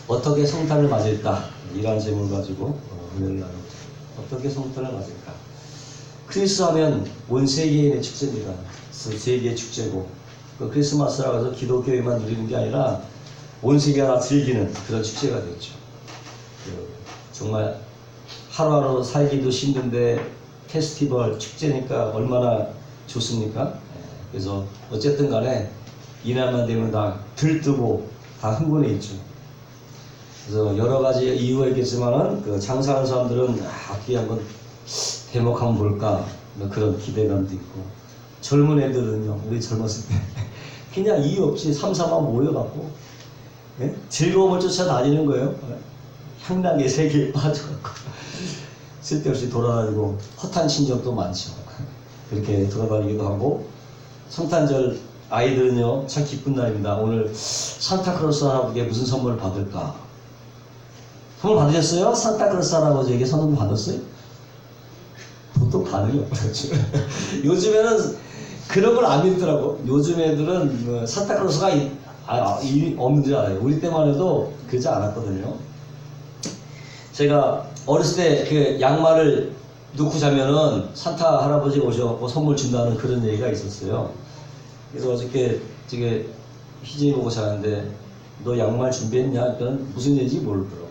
어떻게 성탄을 맞을까? 이러한 제목을 가지고 은혜를 나누죠. 어떻게 성탄을 맞을까? 크리스 하면 온 세계인의 축제입니다. 세계의 축제고, 그 크리스마스라고 해서 기독교에만 누리는 게 아니라 온 세계가 다 즐기는 그런 축제가 되었죠. 정말 하루하루 살기도 힘든데 페스티벌 축제니까 얼마나 좋습니까? 그래서 어쨌든 간에 이날만 되면 다 들뜨고 다 흥분해 있죠. 그래서 여러 가지 이유가 있겠지만은 그 장사하는 사람들은 어떻게 한번 대목 한번 볼까 뭐 그런 기대감도 있고, 젊은 애들은요, 우리 젊었을 때 그냥 이유 없이 삼삼만 모여갖고 즐거움을 쫓아다니는 거예요. 향락의 세계에 빠져갖고 쓸데없이 돌아다니고 헛한 심정도 많죠. 그렇게 돌아다니기도 하고, 성탄절 아이들은요 참 기쁜 날입니다. 오늘 산타크로스 할아버지에게 무슨 선물을 받을까? 선물 받으셨어요? 산타크로스 할아버지에게 선물 받았어요? 보통 반응이 없어요. 요즘에는 그런 걸 안 믿더라고. 요즘 애들은 산타크로스가 없는 줄 알아요. 우리 때만 해도 그러지 않았거든요. 제가 어렸을 때 그 양말을 놓고 자면은 산타 할아버지 오셔갖고 선물 준다는 그런 얘기가 있었어요. 그래서 어저께 희진이 보고 자는데 너 양말 준비했냐? 그건 무슨 얘기인지 모르더라고.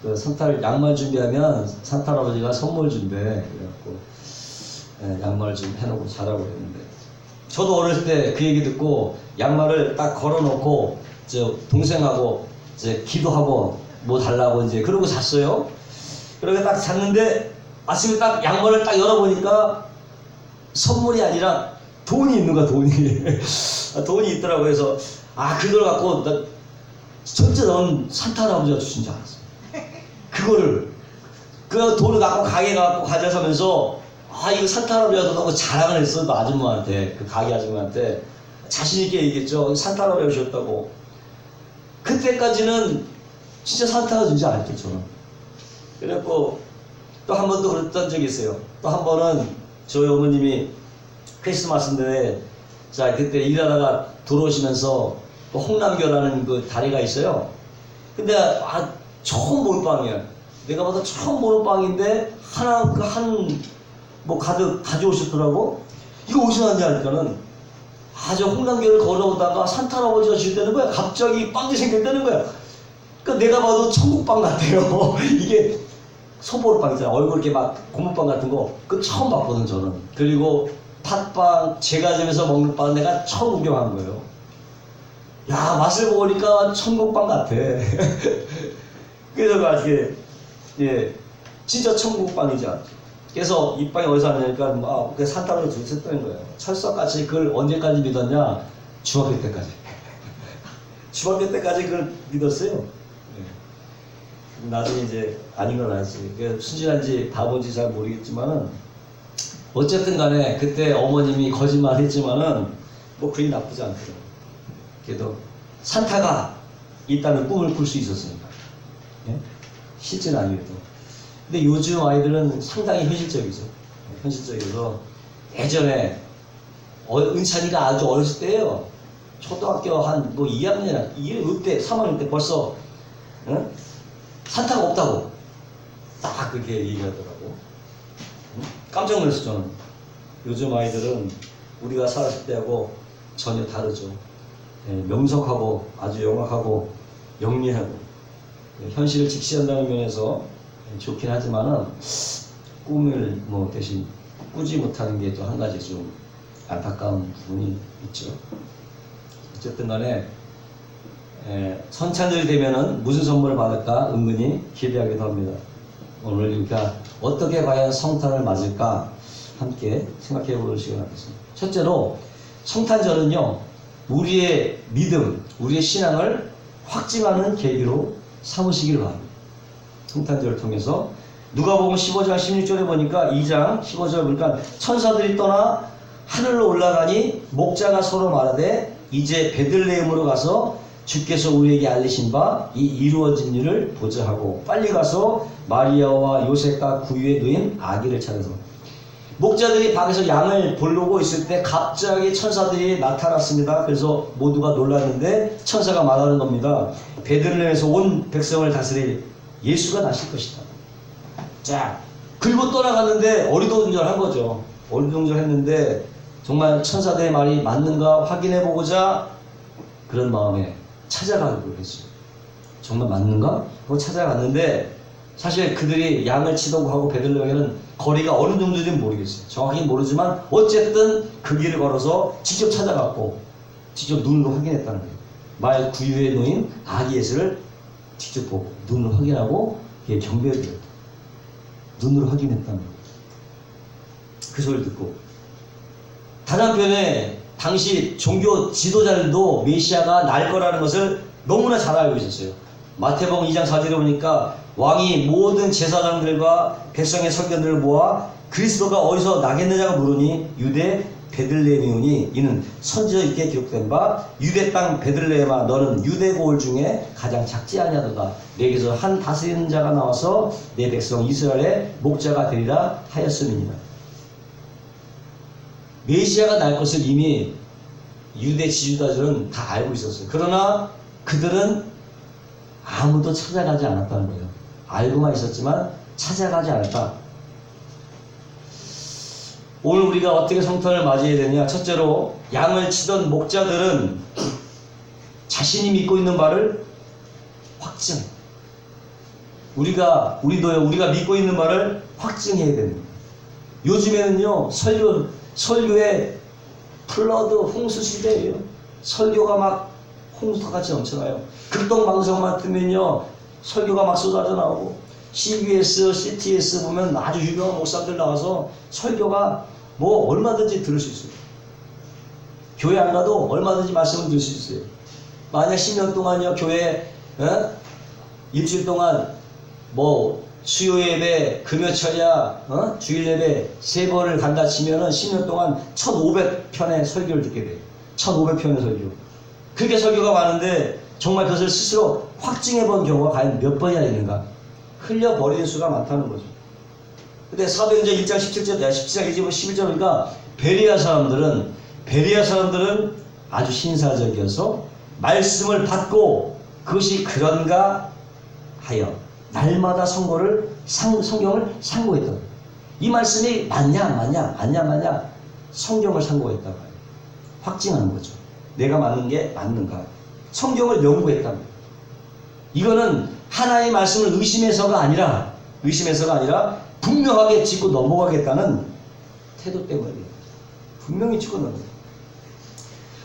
그 산타 양말 준비하면 산타 할아버지가 선물 준대. 그래갖고 양말 좀 해놓고 자라고 그랬는데, 저도 어렸을 때 그 얘기 듣고 양말을 딱 걸어놓고 저 동생하고 이제 기도하고 뭐 달라고 이제 그러고 잤어요. 그러고 딱 잤는데 아침에 딱 양말을 딱 열어보니까 선물이 아니라 돈이 있는 거야. 돈이 있더라고. 그래서 그걸 갖고 나 진짜 넌 산타 할아버지가 주신 줄 알았어. 그거를 그 돈을 갖고 가게 가고 가져가면서 이거 산타 할아버지가 너무 자랑을 했어. 그 아줌마한테, 그 가게 아줌마한테 자신 있게 얘기했죠. 산타 할아버지가 오셨다고. 그때까지는 진짜 산타가 준지 알았죠, 저는. 그래갖고 또 한 번도 그랬던 적이 있어요. 또 한 번은 저희 어머님이 크리스마스인데, 자 그때 일하다가 돌아오시면서 또 홍남교라는 그 다리가 있어요. 근데 처음 본 빵이야. 내가 봐도 처음 보는 빵인데 뭐 가득 가져오셨더라고. 이거 어디서 났냐 하니까는 저 홍남교를 걸어오다가 산타 할아버지가 주셨다는 거야. 갑자기 빵이 생겼다는 거야. 그러니까 내가 봐도 천국빵 같아요. 이게 소보루빵 있잖아. 얼굴 이렇게 막 고무빵 같은 거. 그거 처음 봤거든 저는. 그리고 팥빵, 제가 집에서 먹는 빵 내가 처음 구경한 거예요. 야, 맛을 보니까 천국빵 같아. 그래서 아직 진짜 천국빵이죠. 그래서 이 빵이 어디서 왔냐니까 그 산타로 주셨다는 거예요. 철석같이 그걸 언제까지 믿었냐? 중학교 때까지. 중학교 때까지 그걸 믿었어요. 나중에 이제 아닌 건 알지. 순진한지 바본지 잘 모르겠지만은 어쨌든 간에 그때 어머님이 거짓말 했지만은 뭐 그리 나쁘지 않더라고요. 그래도 산타가 있다는 꿈을 꿀 수 있었으니까. 실제는 아니어도. 근데 요즘 아이들은 상당히 현실적이죠. 현실적이어서 예전에 은찬이가 아주 어렸을 때예요. 초등학교 한 2학년, 이때 3학년 때 벌써 산타가 없다고 딱 그렇게 얘기하더라고. 깜짝 놀랐어 저는. 요즘 아이들은 우리가 살았을 때하고 전혀 다르죠. 명석하고 아주 영악하고 영리하고 현실을 직시한다는 면에서 좋긴 하지만은 꿈을 대신 꾸지 못하는 게 또 한 가지 좀 안타까운 부분이 있죠. 어쨌든 간에 성탄절이 되면은 무슨 선물을 받을까 은근히 기대하기도 합니다. 오늘 그러니까 어떻게 과연 성탄을 맞을까 함께 생각해 보는 시간을 갖겠습니다. 첫째로 성탄절은요, 우리의 믿음, 우리의 신앙을 확증하는 계기로 삼으시기를 바랍니다. 성탄절을 통해서 누가복음 15장 16절에 보니까 2장 15절 보니까 천사들이 떠나 하늘로 올라가니 목자가 서로 말하되 이제 베들레헴으로 가서 주께서 우리에게 알리신 바 이 이루어진 일을 보자 하고 빨리 가서 마리아와 요셉과 구유에 누인 아기를 찾아서. 목자들이 밖에서 양을 보려고 있을 때 갑자기 천사들이 나타났습니다. 그래서 모두가 놀랐는데 천사가 말하는 겁니다. 베들레헴에서 온 백성을 다스릴 예수가 나실 것이다. 자, 그리고 떠나갔는데 어리둥절한 거죠. 어리둥절했는데 정말 천사들의 말이 맞는가 확인해보고자 그런 마음에 찾아가기로 했어요. 정말 맞는가? 그거 찾아갔는데 사실 그들이 양을 치려고 하고 베들레헴에는 거리가 어느 정도인지는 모르겠어요. 정확히 모르지만 어쨌든 그 길을 걸어서 직접 찾아갔고 직접 눈으로 확인했다는 거예요. 말 구유에 놓인 아기 예수를 직접 보고 눈으로 확인하고 그게 경배를 드렸다. 눈으로 확인했다는 거예요. 그 소리를 듣고 다른 한편에 당시 종교 지도자들도 메시아가 날 거라는 것을 너무나 잘 알고 있었어요. 마태복음 2장 4절에 보니까 왕이 모든 제사장들과 백성의 설견들을 모아 그리스도가 어디서 나겠느냐고 물으니 유대 베들레헴이오니 이는 선지자 있게 기록된 바 유대 땅 베들레헴아 너는 유대 고을 중에 가장 작지 아니하도다. 내게서 한 다스리는 자가 나와서 내 백성 이스라엘의 목자가 되리라 하였음이니라. 메시아가 날 것을 이미 유대 지도자들은 다 알고 있었어요. 그러나 그들은 아무도 찾아가지 않았다는 거예요. 알고만 있었지만 찾아가지 않았다. 오늘 우리가 어떻게 성탄을 맞이해야 되냐? 첫째로 양을 치던 목자들은 자신이 믿고 있는 바를 확증. 우리가 믿고 있는 바를 확증해야 됩니다. 요즘에는요 설교의 플러드 홍수 시대예요. 설교가 막 홍수같이 넘쳐나요. 극동방송만 뜨면요 설교가 막 쏟아져 나오고 CBS, CTS 보면 아주 유명한 목사들 나와서 설교가 뭐 얼마든지 들을 수 있어요. 교회 안 가도 얼마든지 말씀을 들을 수 있어요. 만약 10년 동안요 교회 일주일 동안 뭐 수요 예배, 금요 철야, 주일 예배 3번을 간다 치면은 10년 동안 1500편의 설교를 듣게 돼요. 1500편의 설교. 그렇게 설교가 많은데 정말 그것을 스스로 확증해 본 경우가 과연 몇 번이나 있는가? 흘려버리는 수가 많다는 거죠. 근데 사도행전 1장 17절, 17장 11절 보니까 베리아 사람들은 아주 신사적이어서 말씀을 받고 그것이 그런가 하여 날마다 성경을 상고했다. 이 말씀이 맞냐 안 맞냐 성경을 상고했다고 해요. 확증하는 거죠. 내가 맞는 게 맞는가. 성경을 연구했답니다. 이거는 하나의 말씀을 의심해서가 아니라 분명하게 짚고 넘어가겠다는 태도 때문입니다. 분명히 짚고 넘어가요.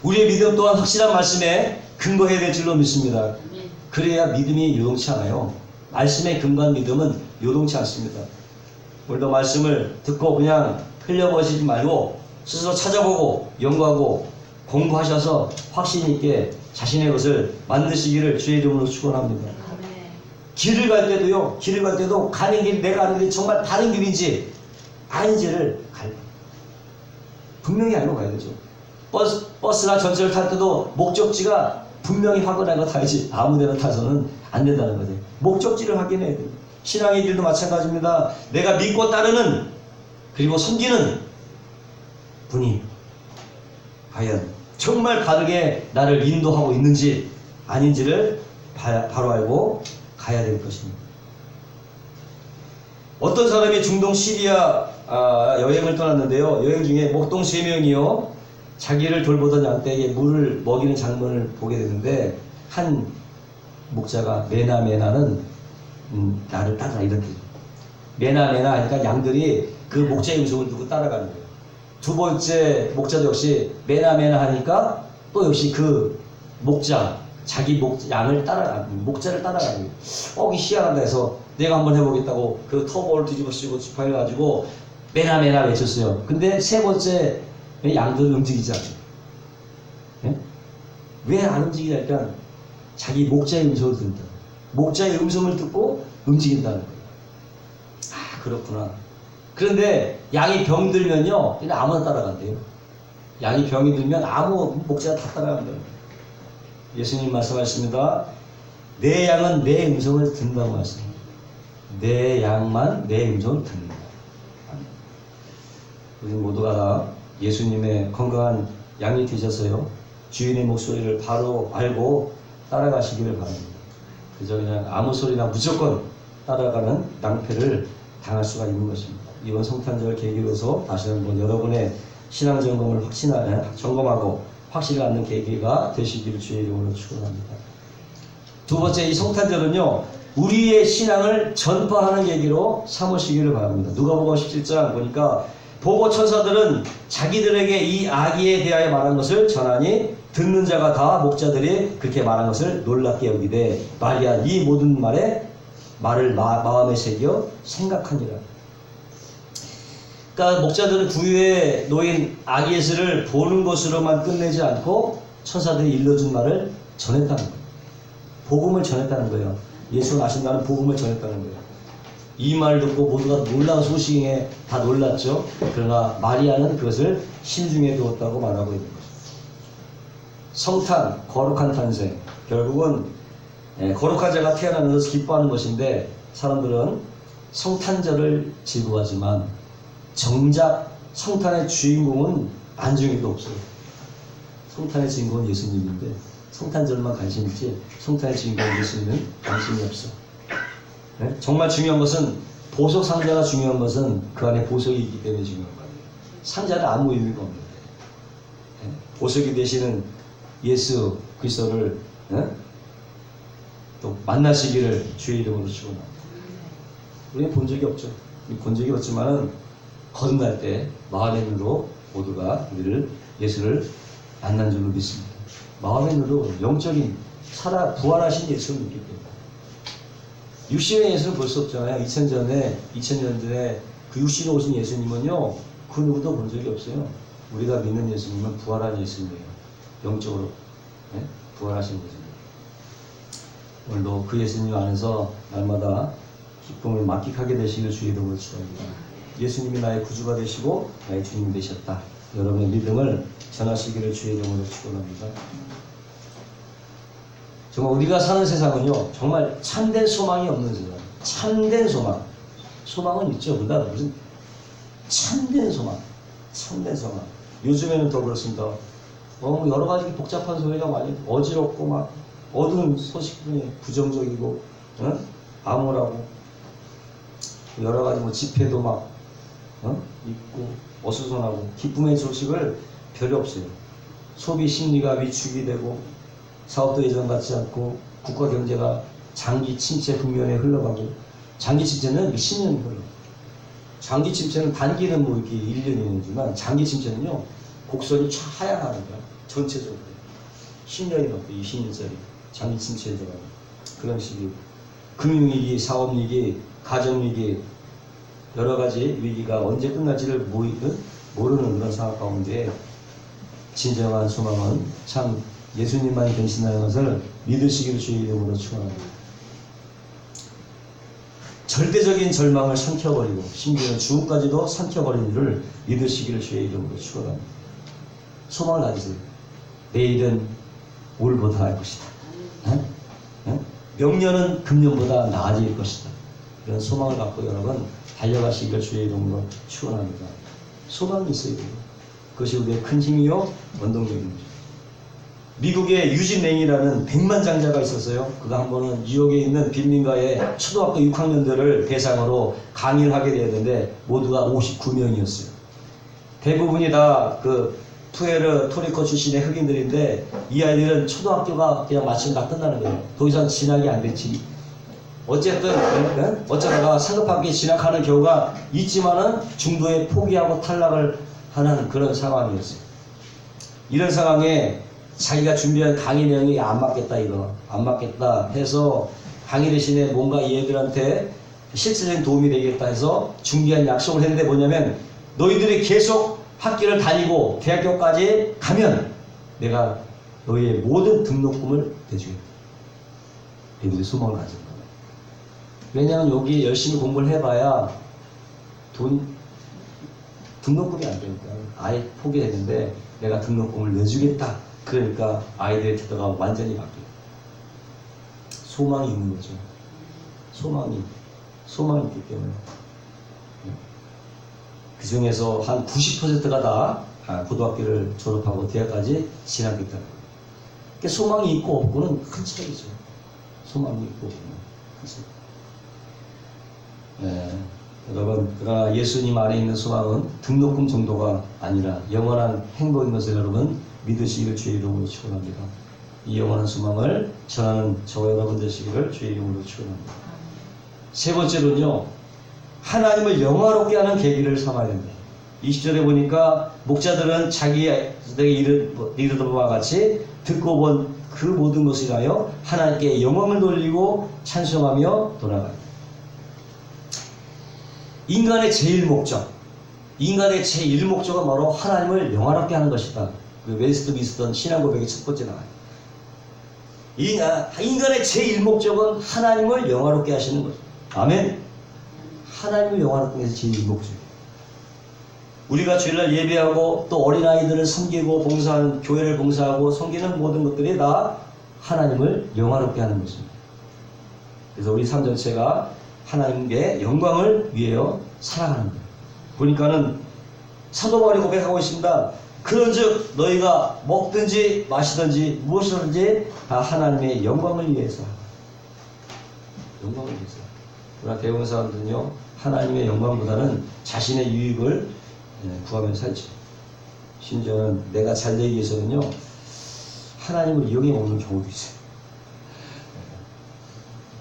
우리의 믿음 또한 확실한 말씀에 근거해야 될 줄로 믿습니다. 그래야 믿음이 요동치 않아요. 말씀에 근거한 믿음은 요동치 않습니다. 오늘도 말씀을 듣고 그냥 흘려버리지 말고 스스로 찾아보고 연구하고 공부하셔서 확신 있게 자신의 것을 만드시기를 주의 이름으로 축원합니다. 길을 갈 때도 가는 길, 내가 가는 길이 정말 다른 길인지 아닌지를 분명히 알고 가야 되죠. 버스나 전철을 탈 때도 목적지가 분명히 확인하고 타야지 아무 데나 타서는 안 된다는 거죠. 목적지를 확인해야 돼요. 신앙의 길도 마찬가지입니다. 내가 믿고 따르는 그리고 섬기는 분이 과연 정말 바르게 나를 인도하고 있는지 아닌지를 바로 알고 가야 될 것입니다. 어떤 사람이 중동 시리아 여행을 떠났는데요. 여행 중에 목동 3명이요. 자기를 돌보던 양떼에게 물을 먹이는 장면을 보게 되는데 한 목자가 메나는 나를 따라 이렇게 메나 하니까 양들이 그 목자의 음성을 듣고 따라가는 거예요. 두 번째 목자도 역시 메나 하니까 또 역시 그 목자 자기 양을 목자를 따라가는 거예요. 이게 희한하다 해서 내가 한번 해보겠다고 그 터보를 뒤집어쓰고 지팡이를 가지고 메나 외쳤어요. 근데 세 번째 양들은 움직이지 않아요. 예? 왜 안 움직이냐니까 자기 목자의 음성을 듣는다. 목자의 음성을 듣고 움직인다는 거예요. 그렇구나. 그런데 양이 병들면요 그냥 아무나 따라간대요. 양이 병이 들면 아무 목자가 다 따라간다는 거예요. 예수님 말씀하십니다. 내 양은 내 음성을 듣는다고 말씀합니다. 내 양만 내 음성을 듣는다. 우리 모두가 다 예수님의 건강한 양이 되셔서요, 주인의 목소리를 바로 알고 따라가시기를 바랍니다. 그저 그냥 아무 소리나 무조건 따라가는 낭패를 당할 수가 있는 것입니다. 이번 성탄절 계기로서 다시 한번 여러분의 신앙 점검을 점검하고 확실히 갖는 계기가 되시기를 주의 이름으로 축원합니다. 두 번째, 이 성탄절은요, 우리의 신앙을 전파하는 계기로 삼으시기를 바랍니다. 누가복음 17장 보니까 보고 천사들은 자기들에게 이 아기에 대하여 말한 것을 전하니 듣는 자가 다 목자들이 그렇게 말한 것을 놀랍게 여기되 마리아 이 모든 말을 마음에 새겨 생각하니라. 그러니까 목자들은 구유에 놓인 아기 예수를 보는 것으로만 끝내지 않고 천사들이 일러준 말을 전했다는 거예요. 복음을 전했다는 거예요. 예수가 나신다는 복음을 전했다는 거예요. 이 말을 듣고 모두가 놀라운 소식에 다 놀랐죠. 그러나 마리아는 그것을 심중에 두었다고 말하고 있는 거죠. 성탄, 거룩한 탄생. 결국은 거룩한 자가 태어나는 것을 기뻐하는 것인데, 사람들은 성탄절을 즐거워하지만 정작 성탄의 주인공은 안중에도 없어요. 성탄의 주인공은 예수님인데 성탄절만 관심 있지 성탄의 주인공 예수님은 관심이 없어. 네? 정말 중요한 것은 보석 상자가 중요한 것은 그 안에 보석이 있기 때문에 중요한 거예요. 상자는 아무 의미가 없는데, 네? 보석이 되시는 예수 그리스도를 또 만나시기를 주의 이름으로 축원합니다. 우리는 본 적이 없죠. 본 적이 없지만은 거듭날 때 마음의 눈으로 모두가 우리를 예수를 만난 줄로 믿습니다. 마음의 눈으로 영적인 부활하신 예수를 믿기 때문에. 육신의 예수를 볼 수 없잖아요. 2000년 전에 그 육신에 오신 예수님은요, 그 누구도 본 적이 없어요. 우리가 믿는 예수님은 부활한 예수님이에요. 영적으로 부활하신 예수님. 오늘도 그 예수님 안에서 날마다 기쁨을 만끽하게 되시길 주의 이름으로 축원합니다. 예수님이 나의 구주가 되시고 나의 주님이 되셨다. 여러분의 믿음을 전하시기를 주의 이름으로 축원합니다. 정말 우리가 사는 세상은요, 정말 참된 소망이 없는 세상. 참된 소망. 소망은 있죠. 그러나 무슨 참된 소망. 참된 소망. 요즘에는 더 그렇습니다. 여러 가지 복잡한 소리가 많이 어지럽고 막 어두운 소식들이 부정적이고 암울하고 여러 가지 집회도 막 있고 어수선하고 기쁨의 소식을 별로 없어요. 소비 심리가 위축이 되고 사업도 예전 같지 않고 국가 경제가 장기 침체 국면에 흘러가고, 장기 침체는 몇십 년이 흘러. 장기 침체는 단기는 뭐 이렇게 1년이지만 장기 침체는요 곡선이 쫙 하향하는 거야. 전체적으로 10년이 넘고 20년짜리 장기 침체에 들어가는 그런 식이고, 금융위기, 사업위기, 가정위기, 여러 가지 위기가 언제 끝날지를 모르는 그런 상황 가운데 진정한 소망은 참 예수님만이 변신하는 것을 믿으시기를 주의 이름으로 축원합니다. 절대적인 절망을 삼켜버리고 심지어 죽음까지도 삼켜버린 일을 믿으시기를 주의 이름으로 축원합니다. 소망을 가지세요. 내일은 올보다 나을 것이다. 명년은 금년보다 나아질 것이다. 이런 소망을 갖고 여러분 달려가시기를 주의 이름으로 축원합니다. 소망이 있어야 돼요. 그것이 우리의 큰 힘이요 원동력인 거죠. 미국의 유진 랭이라는 백만장자가 있었어요. 그가 한 번은 뉴욕에 있는 빈민가의 초등학교 6학년들을 대상으로 강의를 하게 되었는데 모두가 59명이었어요. 대부분이 다 그 푸에르토리코 출신의 흑인들인데 이 아이들은 초등학교가 그냥 마치면 다 끝나는 거예요. 더 이상 진학이 안 됐지. 어쨌든 어쩌다가 상급학교에 진학하는 경우가 있지만은 중도에 포기하고 탈락을 하는 그런 상황이었어요. 이런 상황에 자기가 준비한 강의 내용이 안 맞겠다, 안 맞겠다 해서 강의 대신에 뭔가 얘들한테 실질적인 도움이 되겠다 해서 준비한 약속을 했는데 뭐냐면, 너희들이 계속 학교를 다니고 대학교까지 가면 내가 너희의 모든 등록금을 대주겠다. 얘들이 소망을 가진 거예요. 왜냐하면 여기 열심히 공부를 해봐야 등록금이 안 되니까 아예 포기했는데 내가 등록금을 내주겠다. 그러니까 아이들의 태도가 완전히 바뀌어요. 소망이 있는 거죠. 소망이 있기 때문에. 그 중에서 한 90%가 다 고등학교를 졸업하고 대학까지 진학했다는 거예요. 그러니까 소망이 있고 없고는 큰 차이죠. 소망이 있고 없고는 큰 차이. 여러분, 그러나 예수님 안에 있는 소망은 등록금 정도가 아니라 영원한 행복인 것을 여러분 믿으시기를 주의 이름으로 축원합니다. 이 영원한 소망을 전하는 저와 여러분 되시기를 주의 이름으로 축원합니다. 세 번째로는요, 하나님을 영화롭게 하는 계기를 삼아야 됩니다. 20절에 보니까 목자들은 자기에게 이르던 바와 같이 듣고 본 그 모든 것을 위하여 하나님께 영광을 돌리고 찬송하며 돌아가요. 인간의 제일 목적은 바로 하나님을 영화롭게 하는 것이다. 그 웨스트 미스턴 신앙 고백의 첫 번째 나와요. 인간의 제일 목적은 하나님을 영화롭게 하시는 거죠. 아멘. 하나님을 영화롭게 해서 제일 목적이에요. 우리가 주일날 예배하고 또 어린아이들을 섬기고 봉사하는, 교회를 봉사하고 섬기는 모든 것들이 다 하나님을 영화롭게 하는 것입니다. 그래서 우리 삶 전체가 하나님의 영광을 위하여 살아가는 거예요. 보니까는 사도 바울이 고백하고 있습니다. 그런즉 너희가 먹든지 마시든지 무엇이든지 다 하나님의 영광을 위해서 영광을 위해서. 그러나 대부분 사람들은요, 하나님의 영광보다는 자신의 유익을 구하며 살죠. 심지어는 내가 잘 되기 위해서는요, 하나님을 이용해 먹는 경우도 있어요.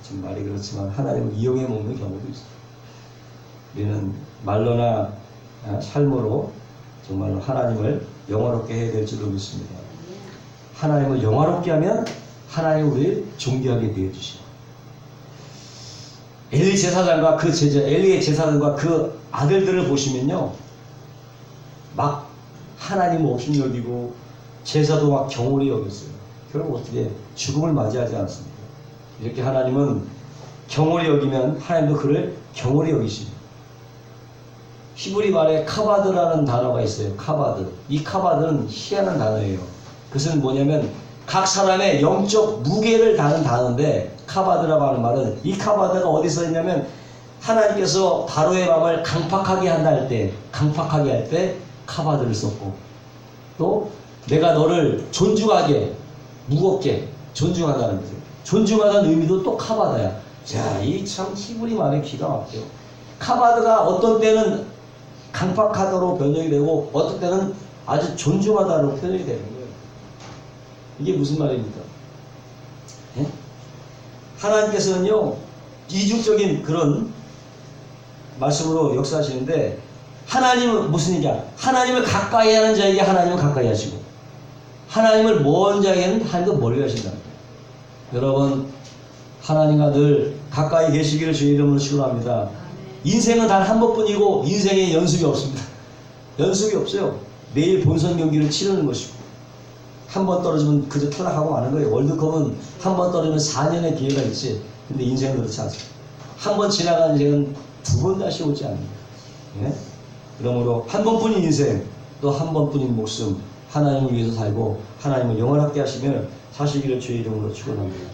지금 말이 그렇지만 하나님을 이용해 먹는 경우도 있어요. 우리는 말로나 삶으로 정말로 하나님을 영화롭게 해야 될 줄로 믿습니다. 하나님을 영화롭게 하면 하나님 우리를 존귀하게 되어 주시고, 엘리의 제사장과 그 아들들을 보시면요, 막 하나님 없음 여기고 제사도 막 경홀히 여겼어요. 결국 어떻게 죽음을 맞이하지 않습니다. 이렇게 하나님은 경홀히 여기면 하나님도 그를 경홀히 여기십니다. 히브리 말에 카바드라는 단어가 있어요. 카바드. 이 카바드는 희한한 단어예요. 그것은 뭐냐면 각 사람의 영적 무게를 다는 단어인데, 카바드라고 하는 말은, 이 카바드가 어디서 있냐면 하나님께서 바로의 마음을 강팍하게 할 때 카바드를 썼고, 또 내가 너를 존중하게, 무겁게 존중한다는 거죠. 존중하다는 의미도 또 카바드야. 자, 이 참 히브리 말이 기가 막혀요. 카바드가 어떤 때는 강팍하다로 변형이 되고 어떤 때는 아주 존중하다로 표현이 되는 거예요. 이게 무슨 말입니까? 예? 하나님께서는요, 이중적인 그런 말씀으로 역사하시는데, 하나님은 무슨 얘기야? 하나님을 가까이 하는 자에게 하나님은 가까이 하시고, 하나님을 먼 자에게는 하나님도 멀리 하신다. 여러분, 하나님과 늘 가까이 계시기를 주의 이름으로 축원합니다. 인생은 단 한 번뿐이고 인생에 연습이 없습니다. 연습이 없어요. 매일 본선 경기를 치르는 것이고, 한 번 떨어지면 그저 탈락하고 마는 거예요. 월드컵은 한 번 떨어지면 4년의 기회가 있지. 근데 인생은 그렇지 않습니다. 한 번 지나간 인생은 두 번 다시 오지 않습니다. 예? 그러므로 한 번뿐인 인생, 또 한 번뿐인 목숨, 하나님을 위해서 살고 하나님을 영원하게 하시면 사시기를 주의 이름으로 축원합니다.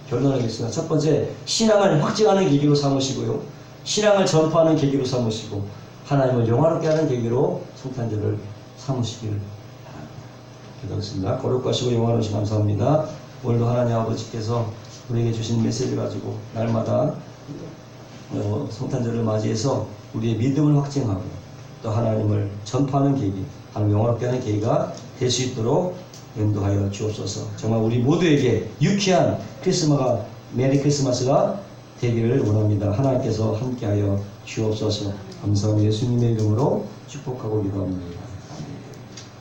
결론하겠습니다. 첫 번째, 신앙을 확증하는 계기로 삼으시고요, 신앙을 전파하는 계기로 삼으시고, 하나님을 영화롭게 하는 계기로 성탄절을 삼으시기를 기도하겠습니다. 거룩하시고 영화로우시 감사합니다. 오늘도 하나님 아버지께서 우리에게 주신 메시지를 가지고 날마다 성탄절을 맞이해서 우리의 믿음을 확증하고 또 하나님을 전파하는 계기, 하나님 영화롭게 하는 계기가 될 수 있도록 인도하여 주옵소서. 정말 우리 모두에게 유쾌한 메리 크리스마스가 되기를 원합니다. 하나님께서 함께하여 주옵소서. 감사합니다. 예수님의 이름으로 축복하고 기도합니다.